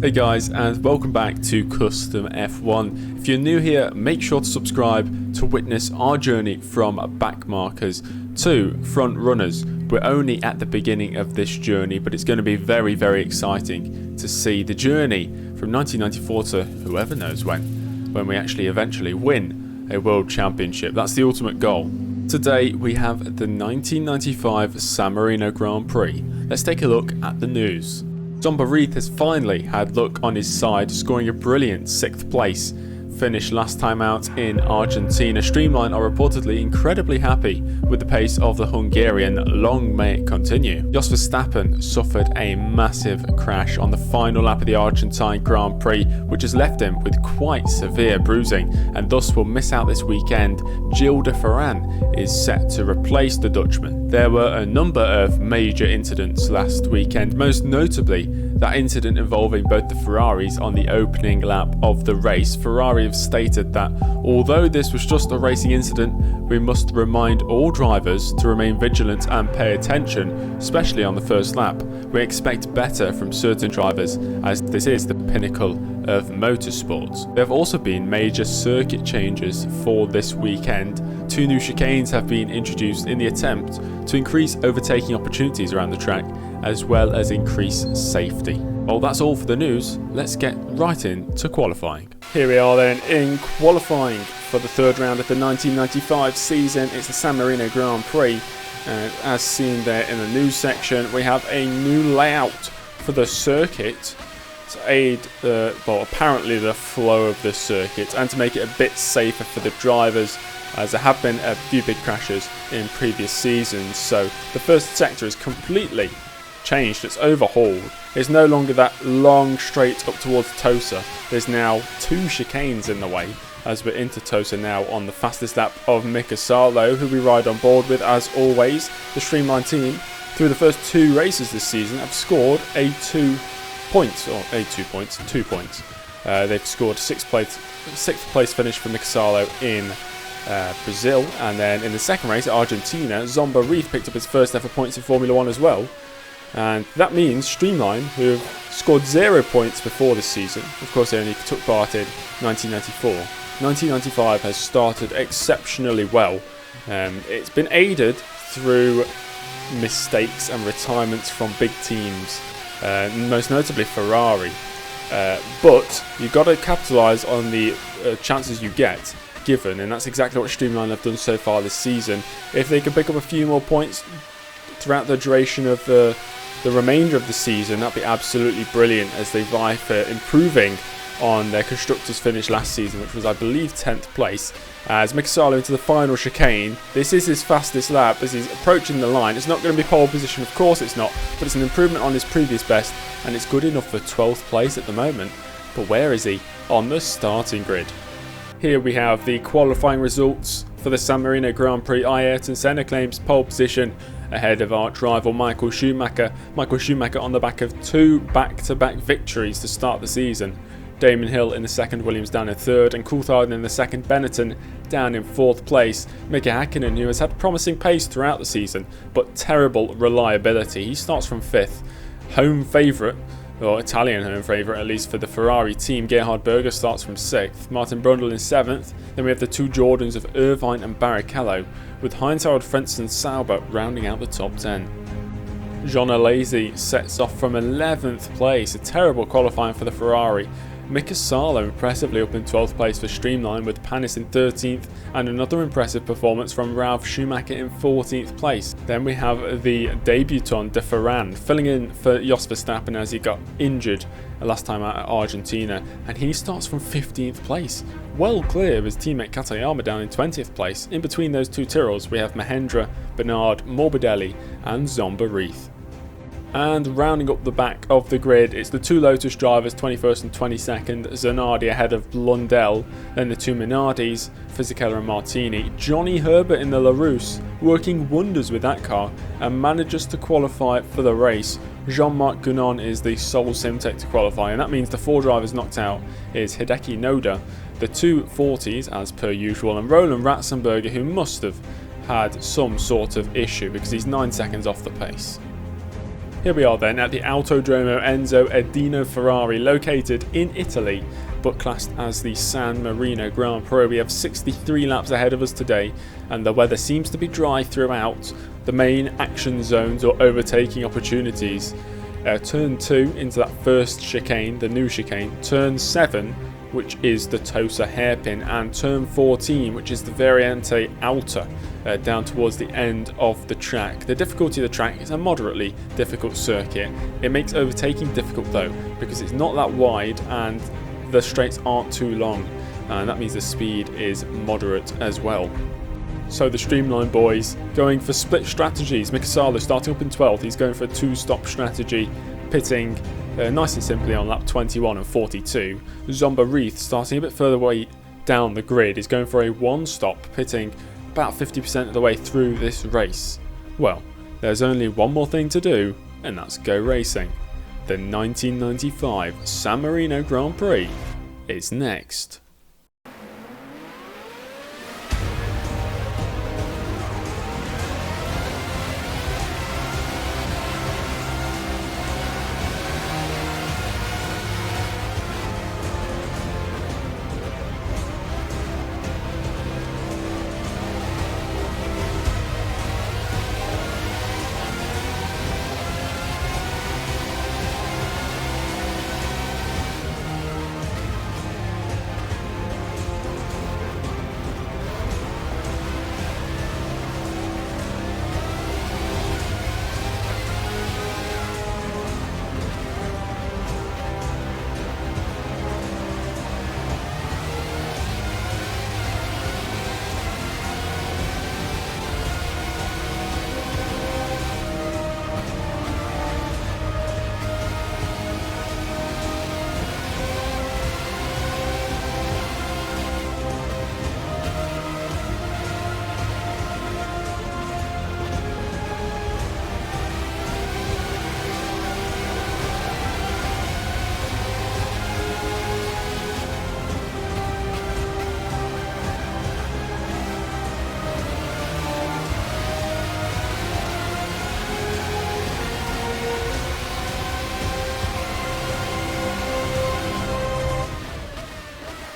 Hey guys, and welcome back to Custom F1. If you're new here, make sure to subscribe to witness our journey from backmarkers to front runners. We're only at the beginning of this journey, but it's going to be very, very exciting to see the journey from 1994 to whoever knows when we actually eventually win a world championship. That's the ultimate goal. Today we have the 1995 San Marino Grand Prix. Let's take a look at the news. Zomba has finally had luck on his side, scoring a brilliant 6th place finish last time out in Argentina. Streamline are reportedly incredibly happy with the pace of the Hungarian. Long may it continue. Jos Verstappen suffered a massive crash on the final lap of the Argentine Grand Prix, which has left him with quite severe bruising and thus will miss out this weekend. Gilles de Ferran is set to replace the Dutchman. There were a number of major incidents last weekend, most notably that incident involving both the Ferraris on the opening lap of the race. Ferrari have stated that although this was just a racing incident, we must remind all drivers to remain vigilant and pay attention, especially on the first lap. We expect better from certain drivers as this is the pinnacle of motorsport. There have also been major circuit changes for this weekend. 2 new chicanes have been introduced in the attempt to increase overtaking opportunities around the track as well as increase safety. Well, that's all for the news. Let's get right into qualifying. Here we are then in qualifying for the third round of the 1995 season. It's the San Marino Grand Prix, and as seen there in the news section, we have a new layout for the circuit to aid apparently the flow of the circuit and to make it a bit safer for the drivers, as there have been a few big crashes in previous seasons. So the first sector is completely changed, it's overhauled. It's no longer that long straight up towards Tosa. There's now 2 chicanes in the way as we're into Tosa now on the fastest lap of Mika Salo, who we ride on board with as always. The Streamline team, through the first 2 races this season, have scored 2 points. They've scored 6th place finish for Mika Salo in Brazil, and then in the second race at Argentina, Zomba picked up his first ever points in Formula 1 as well. And that means Streamline, who have scored 0 points before this season, of course they only took part in 1994. 1995 has started exceptionally well. It's been aided through mistakes and retirements from big teams, most notably Ferrari. But you've got to capitalise on the chances you get given, and that's exactly what Streamline have done so far this season. If they can pick up a few more points throughout the duration of the remainder of the season, that'd be absolutely brilliant as they vie for improving on their constructors finish last season, which was, I believe, 10th place. As Mika Salo into the final chicane, this is his fastest lap as he's approaching the line. It's not going to be pole position, of course it's not, but it's an improvement on his previous best, and it's good enough for 12th place at the moment. But where is he? On the starting grid. Here we have the qualifying results for the San Marino Grand Prix. Ayrton Senna claims pole position ahead of arch rival Michael Schumacher. Michael Schumacher on the back of 2 back-to-back victories to start the season. Damon Hill in the second, Williams down in third, and Coulthard in the second, Benetton down in 4th place. Mika Häkkinen, who has had promising pace throughout the season but terrible reliability, he starts from 5th. Home favourite, or Italian home favourite at least for the Ferrari team, Gerhard Berger starts from 6th. Martin Brundle in 7th. Then we have the 2 Jordans of Irvine and Barrichello, with Heinz-Harald Frentzen Sauber rounding out the top 10. Jean Alesi sets off from 11th place, a terrible qualifying for the Ferrari. Mika Salo impressively up in 12th place for Streamline, with Panis in 13th, and another impressive performance from Ralf Schumacher in 14th place. Then we have the debutant de Ferran filling in for Jos Verstappen as he got injured last time out at Argentina, and he starts from 15th place, well clear of his teammate Katayama down in 20th place. In between those 2 Tyrrells we have Mahendra, Bernard, Morbidelli and Zomba. And rounding up the back of the grid, it's the 2 Lotus drivers, 21st and 22nd. Zanardi ahead of Blundell, then the 2 Minardis, Fisichella and Martini. Johnny Herbert in the LaRousse, working wonders with that car and manages to qualify for the race. Jean-Marc Gounon is the sole Simtech to qualify, and that means the 4 drivers knocked out is Hideki Noda, the 2 40s as per usual, and Roland Ratzenberger, who must have had some sort of issue because he's 9 seconds off the pace. Here we are then at the Autodromo Enzo Edino Ferrari, located in Italy, but classed as the San Marino Grand Prix. We have 63 laps ahead of us today, and the weather seems to be dry throughout. The main action zones or overtaking opportunities. Turn 2 into that first chicane, the new chicane. Turn 7, which is the Tosa hairpin, and turn 14, which is the Variante Alta, down towards the end of the track. The difficulty of the track is a moderately difficult circuit. It makes overtaking difficult though, because it's not that wide and the straights aren't too long, and that means the speed is moderate as well. So the Streamline boys going for split strategies. Mika Salo starting up in 12th, he's going for a 2-stop strategy, pitting nice and simply on lap 21 and 42. Zomba Reith starting a bit further away down the grid is going for a 1-stop, pitting about 50% of the way through this race. Well, there's only one more thing to do, and that's go racing. The 1995 San Marino Grand Prix is next.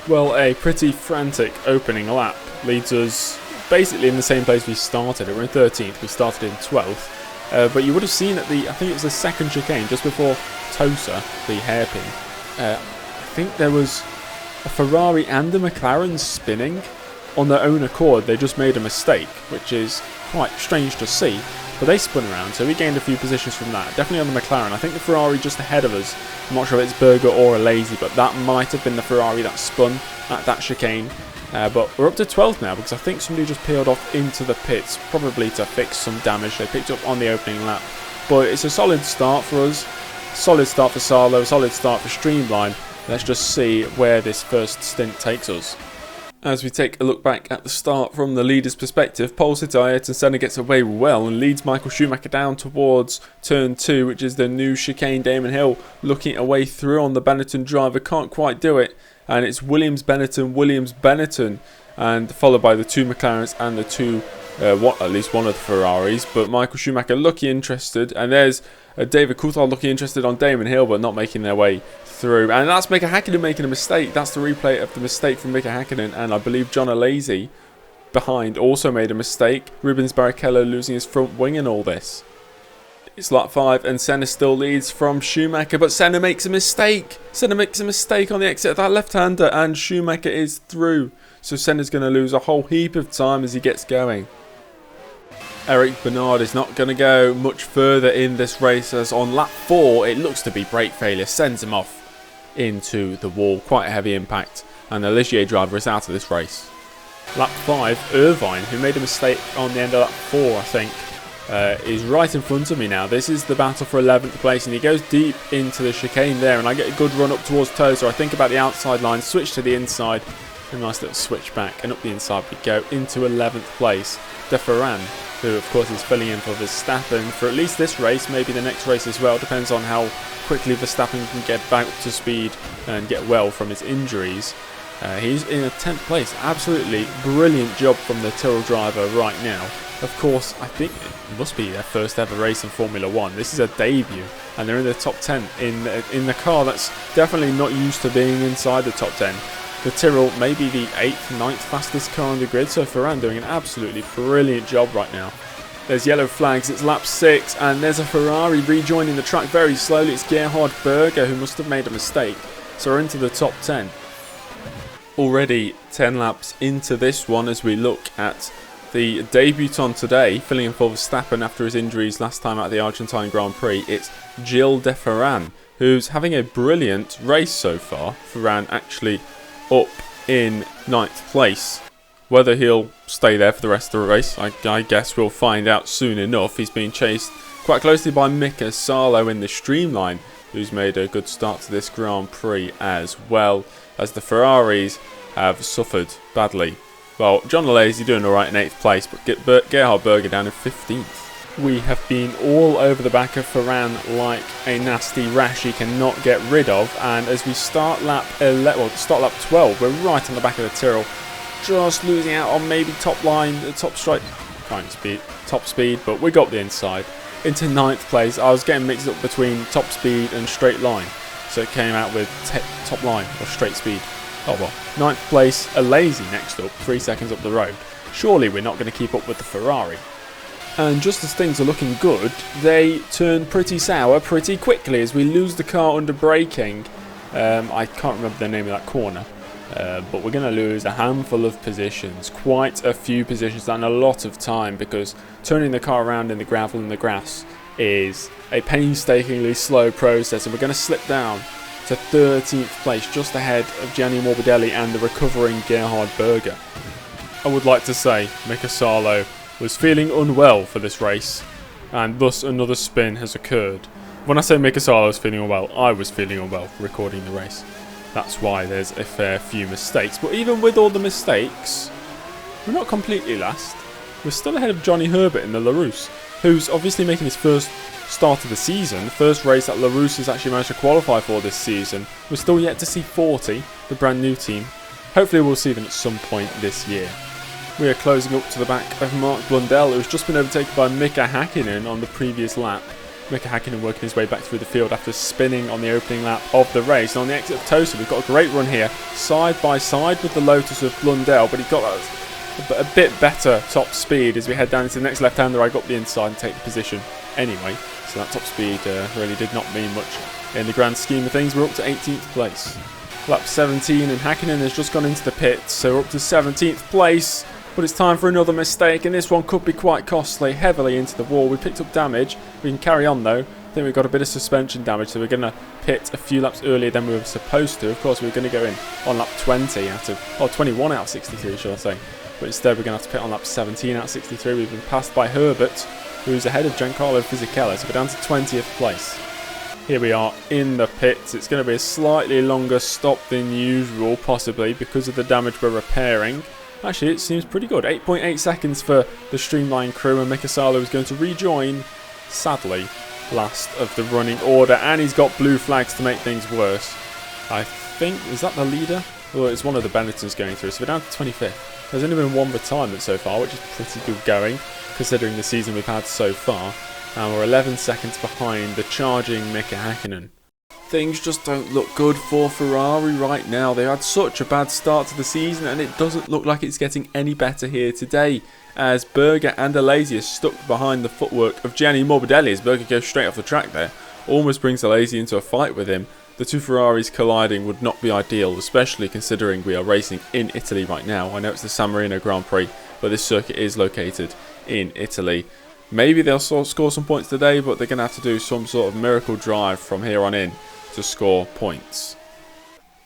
Well, a pretty frantic opening lap leads us basically in the same place we started. We're in 13th, we started in 12th. But you would have seen at I think it was the second chicane, just before Tosa, the hairpin, I think there was a Ferrari and a McLaren spinning on their own accord. They just made a mistake, which is quite strange to see. But they spun around, so we gained a few positions from that. Definitely on the McLaren. I think the Ferrari just ahead of us. I'm not sure if it's Berger or a Lazy, but that might have been the Ferrari that spun at that chicane. But we're up to 12th now, because I think somebody just peeled off into the pits, probably to fix some damage they picked up on the opening lap. But it's a solid start for us. Solid start for Salo, solid start for Streamline. Let's just see where this first stint takes us. As we take a look back at the start from the leader's perspective, pole sitter Ayrton Senna gets away well and leads Michael Schumacher down towards turn 2, which is the new chicane. Damon Hill looking away through on the Benetton driver, can't quite do it, and it's Williams-Benetton, and followed by the two McLarens and the two, at least one of the Ferraris. But Michael Schumacher looking interested, and there's David Coulthard looking interested on Damon Hill, but not making their way through. And that's Mika Häkkinen making a mistake. That's the replay of the mistake from Mika Häkkinen, and I believe John Alesi behind also made a mistake. Rubens Barrichello losing his front wing in all this. It's lap 5 and Senna still leads from Schumacher, but Senna makes a mistake. Senna makes a mistake on the exit of that left-hander, and Schumacher is through. So Senna's going to lose a whole heap of time as he gets going. Eric Bernard is not going to go much further in this race, as on lap 4 it looks to be brake failure, sends him off into the wall. Quite a heavy impact, and the Ligier driver is out of this race. Lap 5, Irvine, who made a mistake on the end of lap 4 I think, is right in front of me now. This is the battle for 11th place, and he goes deep into the chicane there, and I get a good run up towards Tosa. I think about the outside line, switch to the inside, a nice little switch back, and up the inside we go into 11th place. De Ferran, who of course is filling in for Verstappen for at least this race, maybe the next race as well, depends on how quickly Verstappen can get back to speed and get well from his injuries. He's in a 10th place. Absolutely brilliant job from the Tyrrell driver right now. Of course, I think it must be their first ever race in Formula 1. This is a debut, and they're in the top 10 in the car that's definitely not used to being inside the top 10. The Tyrrell may be the 8th, 9th fastest car on the grid, so Ferrari doing an absolutely brilliant job right now. There's yellow flags, it's lap 6, and there's a Ferrari rejoining the track very slowly. It's Gerhard Berger who must have made a mistake, so we're into the top 10. Already 10 laps into this one as we look at the debutant today, filling in for Verstappen after his injuries last time at the Argentine Grand Prix. It's Gilles de Ferran, who's having a brilliant race so far. Ferran actually up in 9th place. Whether he'll stay there for the rest of the race, I guess we'll find out soon enough. He's being chased quite closely by Mika Salo in the streamline, who's made a good start to this Grand Prix as well, as the Ferraris have suffered badly. Well, John Alesi doing alright in 8th place, but Gerhard Berger down in 15th. We have been all over the back of Ferran like a nasty rash he cannot get rid of, and as we start lap 12, we're right on the back of the Tyrrell, just losing out on maybe top line, top speed, but we got the inside. Into 9th place, I was getting mixed up between top speed and straight line, so it came out with top line or straight speed. Oh well, 9th place, Alesi next up, 3 seconds up the road. Surely we're not going to keep up with the Ferrari. And just as things are looking good, they turn pretty sour pretty quickly as we lose the car under braking. I can't remember the name of that corner, but we're going to lose a handful of positions, quite a few positions and a lot of time, because turning the car around in the gravel and the grass is a painstakingly slow process, and we're going to slip down to 13th place, just ahead of Gianni Morbidelli and the recovering Gerhard Berger. I would like to say Mika Salo was feeling unwell for this race, and thus another spin has occurred. When I say Mika Salo was feeling unwell, I was feeling unwell recording the race. That's why there's a fair few mistakes. But even with all the mistakes, we're not completely last. We're still ahead of Johnny Herbert in the Larousse, who's obviously making his first start of the season, the first race that Larousse has actually managed to qualify for this season. We're still yet to see 40, the brand new team. Hopefully we'll see them at some point this year. We are closing up to the back of Mark Blundell, who's just been overtaken by Mika Hakkinen on the previous lap. Mika Hakkinen working his way back through the field after spinning on the opening lap of the race. And on the exit of Tosa, we've got a great run here, side by side with the Lotus of Blundell, but he got a bit better top speed as we head down into the next left-hander. I got the inside and take the position anyway, so that top speed really did not mean much in the grand scheme of things. We're up to 18th place. Lap 17, and Hakkinen has just gone into the pits, so we're up to 17th place. But it's time for another mistake, and this one could be quite costly, heavily into the wall. We picked up damage. We can carry on though. I think we've got a bit of suspension damage, so we're going to pit a few laps earlier than we were supposed to. Of course, we were going to go in on lap 21 out of 63, should I say. But instead, we're going to have to pit on lap 17 out of 63. We've been passed by Herbert, who's ahead of Giancarlo Fisichella, so we're down to 20th place. Here we are in the pits. It's going to be a slightly longer stop than usual, possibly, because of the damage we're repairing. Actually, it seems pretty good. 8.8 seconds for the Streamline crew, and Mika Salo is going to rejoin, sadly, last of the running order, and he's got blue flags to make things worse. I think, is that the leader? Well, it's one of the Benettons going through, so we're down to 25th. There's only been one retirement so far, which is pretty good going, considering the season we've had so far. And we're 11 seconds behind the charging Mika Hakkinen. Things just don't look good for Ferrari right now. They had such a bad start to the season, and it doesn't look like it's getting any better here today, as Berger and Alesi are stuck behind the footwork of Gianni Morbidelli as Berger goes straight off the track there. Almost brings Alesi into a fight with him. The two Ferraris colliding would not be ideal, especially considering we are racing in Italy right now. I know it's the San Marino Grand Prix, but this circuit is located in Italy. Maybe they'll score some points today, but they're going to have to do some sort of miracle drive from here on in to score points.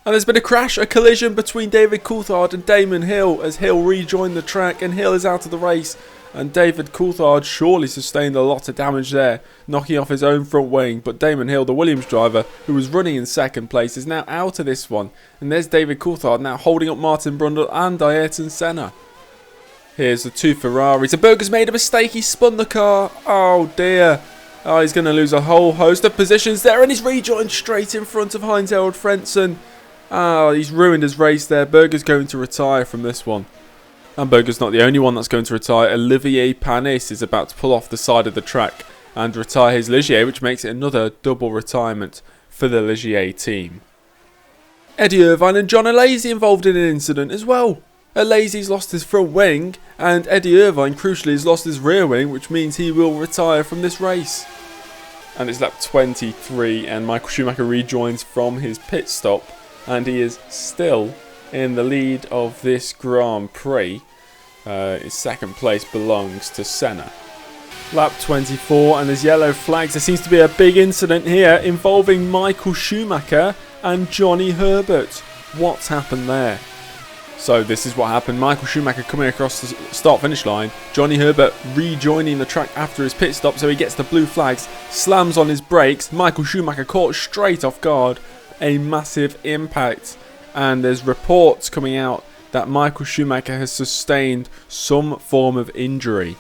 And there's been a collision between David Coulthard and Damon Hill as Hill rejoined the track, and Hill is out of the race, and David Coulthard surely sustained a lot of damage there, knocking off his own front wing. But Damon Hill, the Williams driver who was running in second place, is now out of this one, and there's David Coulthard now holding up Martin Brundle and Ayrton Senna. Here's the two Ferraris. And Berger's made a mistake. He spun the car. Oh dear. Oh, he's going to lose a whole host of positions there, and he's rejoined straight in front of Heinz-Harald Frentzen. Oh, he's ruined his race there. Berger's going to retire from this one. And Berger's not the only one that's going to retire. Olivier Panis is about to pull off the side of the track and retire his Ligier, which makes it another double retirement for the Ligier team. Eddie Irvine and John Alesi involved in an incident as well. Alesi's lost his front wing, and Eddie Irvine crucially has lost his rear wing, which means he will retire from this race. And it's lap 23, and Michael Schumacher rejoins from his pit stop, and he is still in the lead of this Grand Prix. His second place belongs to Senna. Lap 24, and there's yellow flags. There seems to be a big incident here involving Michael Schumacher and Johnny Herbert. What's happened there? So this is what happened. Michael Schumacher coming across the start-finish line. Johnny Herbert rejoining the track after his pit stop, so he gets the blue flags, slams on his brakes. Michael Schumacher caught straight off guard. A massive impact. And there's reports coming out that Michael Schumacher has sustained some form of injury.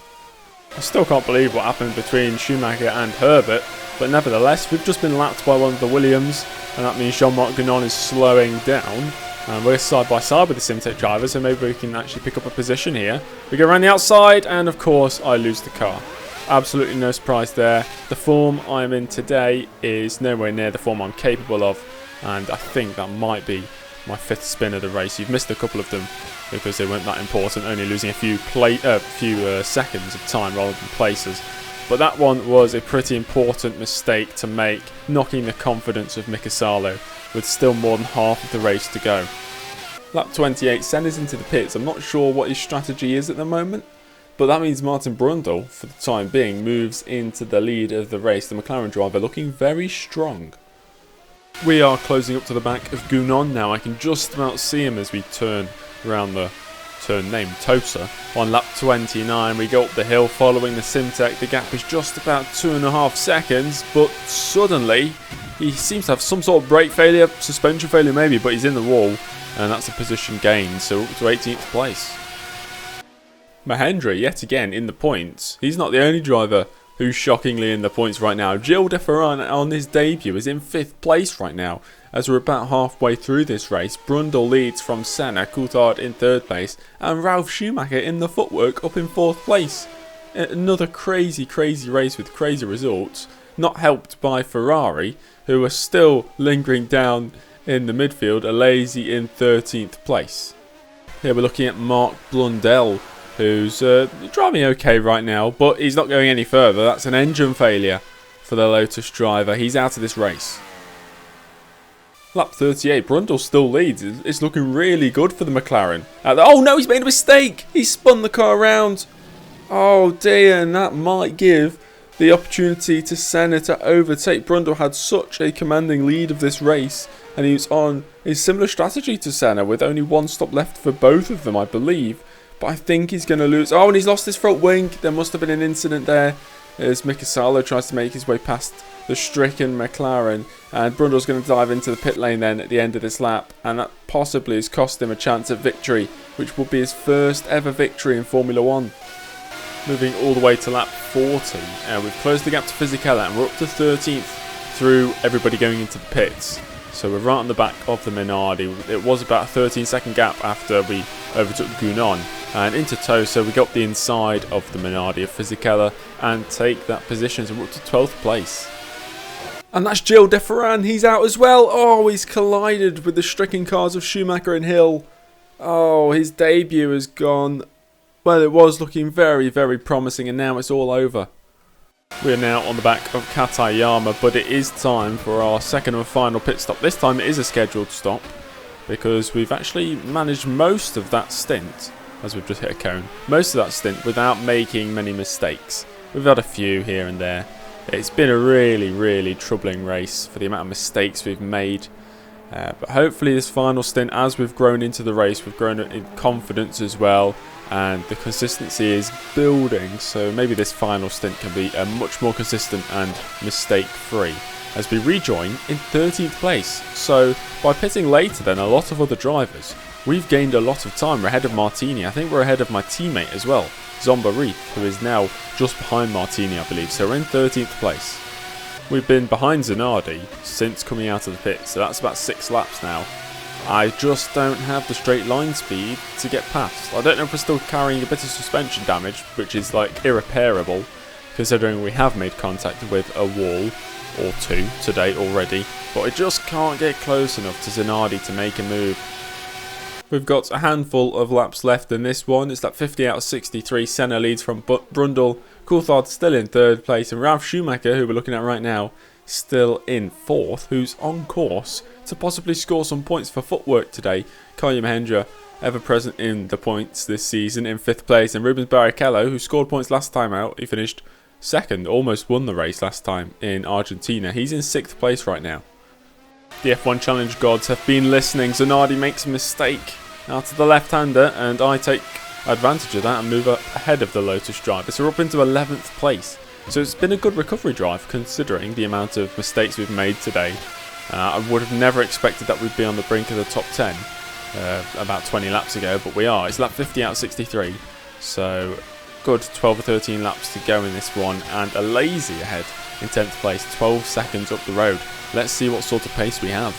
I still can't believe what happened between Schumacher and Herbert, but nevertheless, we've just been lapped by one of the Williams, and that means Jean-Marc Guenon is slowing down. And we're side by side with the Simtek driver, so maybe we can actually pick up a position here. We go around the outside, and of course, I lose the car. Absolutely no surprise there. The form I'm in today is nowhere near the form I'm capable of, and I think that might be my 5th spin of the race. You've missed a couple of them because they weren't that important, only losing a few seconds of time rather than places. But that one was a pretty important mistake to make, knocking the confidence of Mika Salo with still more than half of the race to go. Lap 28, Senna's into the pits. I'm not sure what his strategy is at the moment, but that means Martin Brundle, for the time being, moves into the lead of the race. The McLaren driver looking very strong. We are closing up to the back of Guenon now. I can just about see him as we turn around the turn named Tosa. On lap 29, we go up the hill following the Simtek. The gap is just about 2.5 seconds, but suddenly he seems to have some sort of brake failure, suspension failure maybe, but he's in the wall, and that's a position gain, so up to 18th place. Mahendra, yet again, in the points. He's not the only driver who's shockingly in the points right now. Gilles de Ferran on his debut is in 5th place right now, as we're about halfway through this race. Brundle leads from Senna, Coulthard in 3rd place, and Ralf Schumacher in the footwork up in 4th place. Another crazy race with crazy results, not helped by Ferrari, who are still lingering down in the midfield, Alesi in 13th place. Here we're looking at Mark Blundell, who's driving okay right now, but he's not going any further. That's an engine failure for the Lotus driver. He's out of this race. Lap 38, Brundle still leads. It's looking really good for the McLaren. Oh no, he's made a mistake. He spun the car around. Oh dear, and that might give the opportunity to Senna to overtake. Brundle had such a commanding lead of this race, and he was on a similar strategy to Senna with only one stop left for both of them, I believe. But I think he's going to lose. Oh, and he's lost his front wing. There must have been an incident there as Mika Salo tries to make his way past the stricken McLaren. And Brundle's going to dive into the pit lane then at the end of this lap. And that possibly has cost him a chance at victory, which will be his first ever victory in Formula 1. Moving all the way to lap 40. We've closed the gap to Fisichella and we're up to 13th through everybody going into the pits. So we're right on the back of the Minardi. It was about a 13-second gap after we overtook Guenon. And into Tosa, we got the inside of the Minardi of Fisichella and take that position. So we're up to 12th place. And that's Gilles de Ferran. He's out as well. Oh, he's collided with the stricken cars of Schumacher and Hill. Oh, his debut has gone. Well, it was looking very promising, and now it's all over. We are now on the back of Katayama, but it is time for our second and final pit stop. This time it is a scheduled stop, because we've actually managed most of that stint, as we've just hit a cone, most of that stint without making many mistakes. We've had a few here and there. It's been a really troubling race for the amount of mistakes we've made. But hopefully this final stint, as we've grown into the race, we've grown in confidence as well, and the consistency is building, so maybe this final stint can be much more consistent and mistake-free as we rejoin in 13th place. So by pitting later than a lot of other drivers, we've gained a lot of time. We're ahead of Martini. I think we're ahead of my teammate as well, Zomba Reith, who is now just behind Martini, I believe. So we're in 13th place. We've been behind Zanardi since coming out of the pit, so that's about 6 laps now. I just don't have the straight line speed to get past. I don't know if we're still carrying a bit of suspension damage, which is like irreparable, considering we have made contact with a wall or two today already, but I just can't get close enough to Zanardi to make a move. We've got a handful of laps left in this one. It's lap 50 out of 63. Senna leads from Brundle. Coulthard still in third place, and Ralf Schumacher, who we're looking at right now, still in fourth, who's on course to possibly score some points for footwork today. Kaya Mahendra, ever present in the points this season, in fifth place, and Rubens Barrichello, who scored points last time out, he finished second, almost won the race last time in Argentina. He's in sixth place right now. The F1 Challenge gods have been listening. Zanardi makes a mistake out of the left-hander, and I take advantage of that and move up ahead of the Lotus driver. So we're up into 11th place. So it's been a good recovery drive considering the amount of mistakes we've made today. I would have never expected that we'd be on the brink of the top 10 about 20 laps ago, but we are. It's lap 50 out of 63, so good 12 or 13 laps to go in this one, and a lazy ahead in 10th place, 12 seconds up the road. Let's see what sort of pace we have.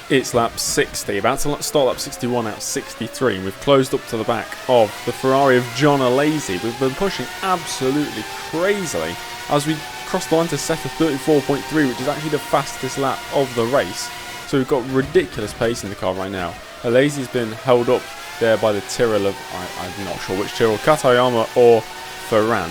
It's lap 60, about to start lap 61 out of 63, and we've closed up to the back of the Ferrari of John Alesi. We've been pushing absolutely crazily as we crossed the line to set a 34.3, which is actually the fastest lap of the race. So we've got ridiculous pace in the car right now. Alesi's been held up there by the Tyrrell of, I'm not sure which Tyrrell, Katayama or Ferran,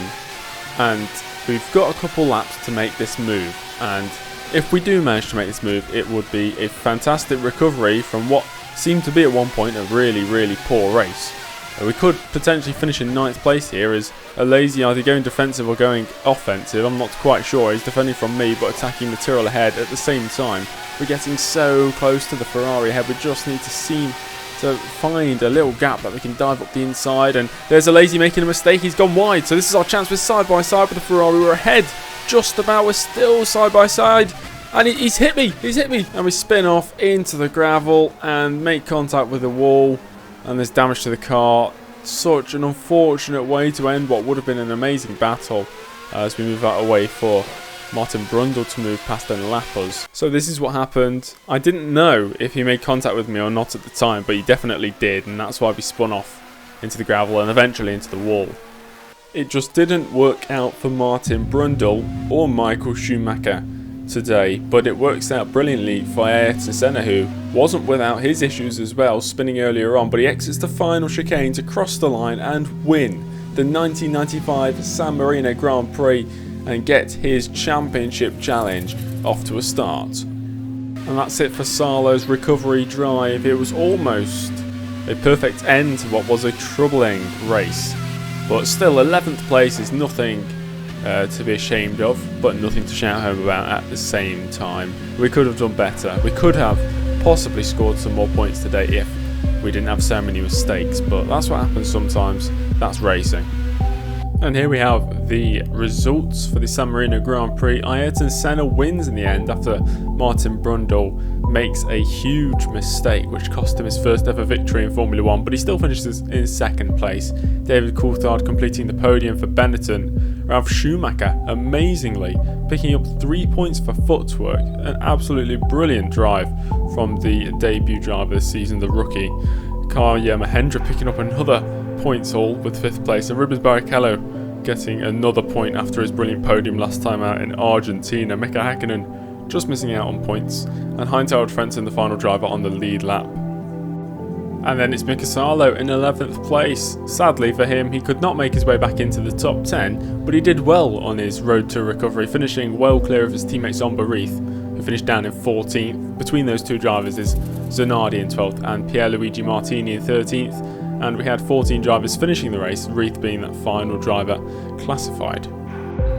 and we've got a couple laps to make this move, and if we do manage to make this move, it would be a fantastic recovery from what seemed to be at one point a really poor race. We could potentially finish in 9th place here, as Alesi either going defensive or going offensive. I'm not quite sure. He's defending from me but attacking the Tyrrell ahead at the same time. We're getting so close to the Ferrari ahead. We just need to seem to find a little gap that we can dive up the inside. And there's Alesi making a mistake. He's gone wide. So this is our chance. We're side by side with the Ferrari. We're ahead just about. We're still side by side. And he's hit me. He's hit me. And we spin off into the gravel and make contact with the wall. And there's damage to the car. Such an unfortunate way to end what would have been an amazing battle as we move out away for Martin Brundle to move past and lap us. So this is what happened. I didn't know if he made contact with me or not at the time, but he definitely did, and that's why we spun off into the gravel and eventually into the wall. It just didn't work out for Martin Brundle or Michael Schumacher today, but it works out brilliantly for Ayrton Senna, who wasn't without his issues as well, spinning earlier on, but he exits the final chicane to cross the line and win the 1995 San Marino Grand Prix and get his championship challenge off to a start. And that's it for Salo's recovery drive. It was almost a perfect end to what was a troubling race, but still 11th place is nothing to be ashamed of, but nothing to shout home about at the same time. We could have done better. We could have possibly scored some more points today if we didn't have so many mistakes, but that's what happens sometimes. That's racing. And here we have the results for the San Marino Grand Prix. Ayrton Senna wins in the end after Martin Brundle makes a huge mistake which cost him his first ever victory in Formula 1, but he still finishes in second place. David Coulthard completing the podium for Benetton. Ralf Schumacher amazingly picking up 3 points for footwork. An absolutely brilliant drive from the debut driver this season, the rookie. Kaya Mahendra picking up another points haul with 5th place, and Rubens Barrichello getting another point after his brilliant podium last time out in Argentina. Mika Häkkinen just missing out on points, and Heinz-Harald Frentzen the final driver on the lead lap. And then it's Mika Salo in 11th place. Sadly for him, he could not make his way back into the top 10, but he did well on his road to recovery, finishing well clear of his teammate Zomba Reith, who finished down in 14th. Between those two drivers is Zanardi in 12th and Pierluigi Martini in 13th. And we had 14 drivers finishing the race, Reith being that final driver classified.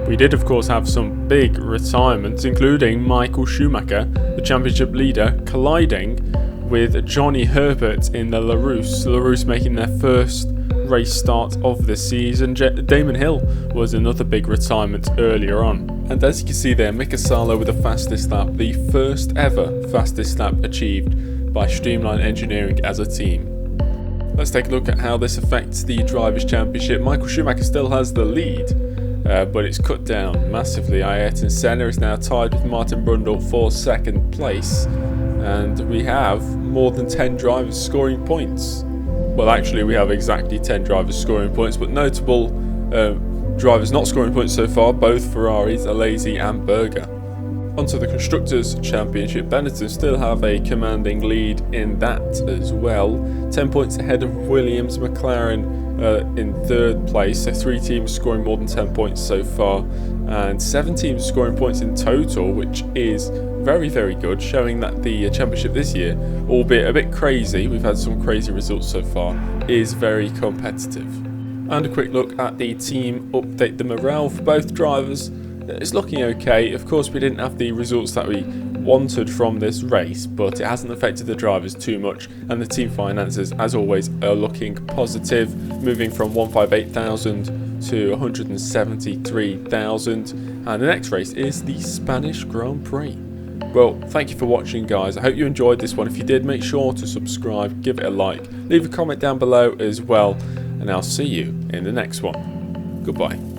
We did of course have some big retirements, including Michael Schumacher, the championship leader, colliding with Johnny Herbert in the LaRousse making their first race start of the season. Damon Hill was another big retirement earlier on. And as you can see there, Mika Salo with the fastest lap, the first ever fastest lap achieved by Streamline Engineering as a team. Let's take a look at how this affects the Drivers' Championship. Michael Schumacher still has the lead, but it's cut down massively. Ayrton Senna is now tied with Martin Brundle for second place. and we have more than 10 drivers scoring points. Well, actually we have exactly 10 drivers scoring points, but notable drivers not scoring points so far, both Ferraris, Alesi and Berger. Onto the Constructors' Championship. Benetton still have a commanding lead in that as well. 10 points ahead of Williams. McLaren in 3rd place, so 3 teams scoring more than 10 points so far, and 7 teams scoring points in total, which is very, very good, showing that the championship this year, albeit a bit crazy, we've had some crazy results so far, is very competitive. And a quick look at the team update. The morale for both drivers is looking okay. Of course, we didn't have the results that we wanted from this race, but it hasn't affected the drivers too much, and the team finances, as always, are looking positive, moving from 158,000 to 173,000. And the next race is the Spanish Grand Prix. Well, thank you for watching, guys. I hope you enjoyed this one. If you did, make sure to subscribe, give it a like, leave a comment down below as well, and I'll see you in the next one. Goodbye.